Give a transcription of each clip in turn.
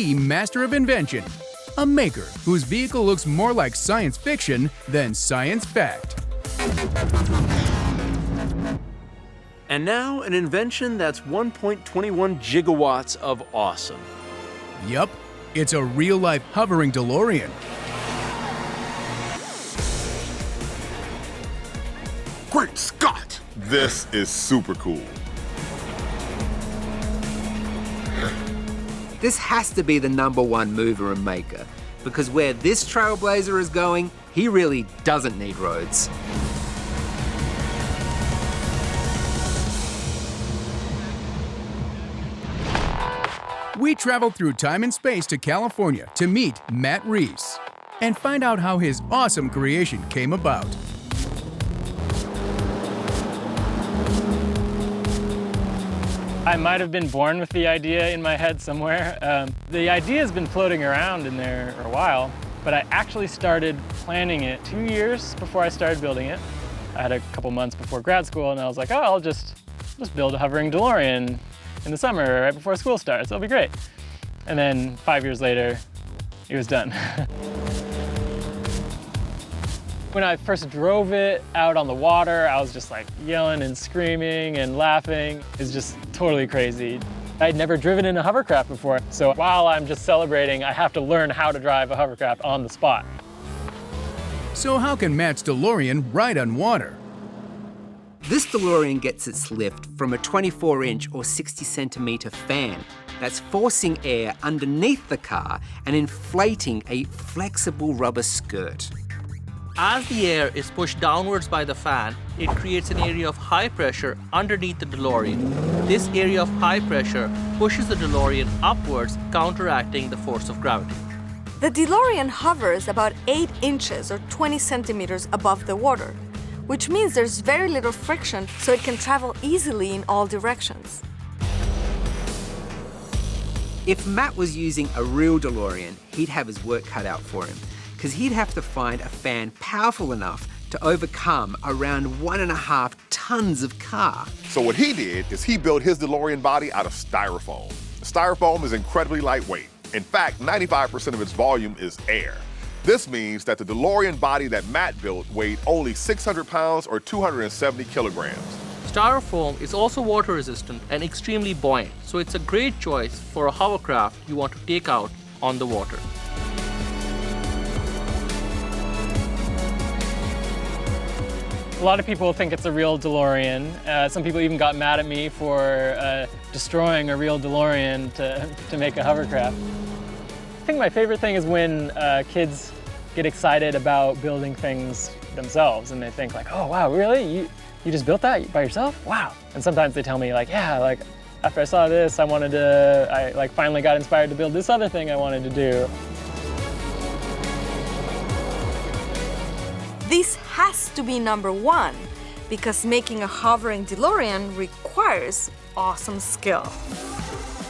the master of invention, a maker whose vehicle looks more like science fiction than science fact. And now, an invention that's 1.21 gigawatts of awesome. Yup, it's a real-life hovering DeLorean. Great Scott! This is super cool. This has to be the #1 mover and maker, because where this trailblazer is going, he really doesn't need roads. We traveled through time and space to California to meet Matt Reese and find out how his awesome creation came about. I might have been born with the idea in my head somewhere. The idea has been floating around in there for a while, but I actually started planning it 2 years before I started building it. I had a couple months before grad school, and I was like, oh, I'll just build a hovering DeLorean in the summer, right before school starts. It'll be great. And then 5 years later, it was done. When I first drove it out on the water, I was just like yelling and screaming and laughing. It's just totally crazy. I'd never driven in a hovercraft before, so while I'm just celebrating, I have to learn how to drive a hovercraft on the spot. So how can Matt's DeLorean ride on water? This DeLorean gets its lift from a 24-inch or 60-centimeter fan that's forcing air underneath the car and inflating a flexible rubber skirt. As the air is pushed downwards by the fan, it creates an area of high pressure underneath the DeLorean. This area of high pressure pushes the DeLorean upwards, counteracting the force of gravity. The DeLorean hovers about 8 inches or 20 centimeters above the water, which means there's very little friction, so it can travel easily in all directions. If Matt was using a real DeLorean, he'd have his work cut out for him, because he'd have to find a fan powerful enough to overcome around 1.5 tons of car. So what he did is he built his DeLorean body out of styrofoam. Styrofoam is incredibly lightweight. In fact, 95% of its volume is air. This means that the DeLorean body that Matt built weighed only 600 pounds or 270 kilograms. Styrofoam is also water resistant and extremely buoyant, so it's a great choice for a hovercraft you want to take out on the water. A lot of people think it's a real DeLorean. Some people even got mad at me for destroying a real DeLorean to make a hovercraft. I think my favorite thing is when kids get excited about building things themselves and they think like, oh wow, really? You just built that by yourself? Wow. And sometimes they tell me like, yeah, like after I saw this, I like finally got inspired to build this other thing I wanted to do. This has to be #1 because making a hovering DeLorean requires awesome skill.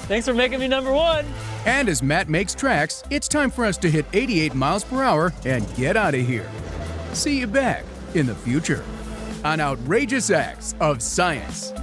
Thanks for making me #1. And as Matt makes tracks, it's time for us to hit 88 miles per hour and get out of here. See you back in the future on Outrageous Acts of Science.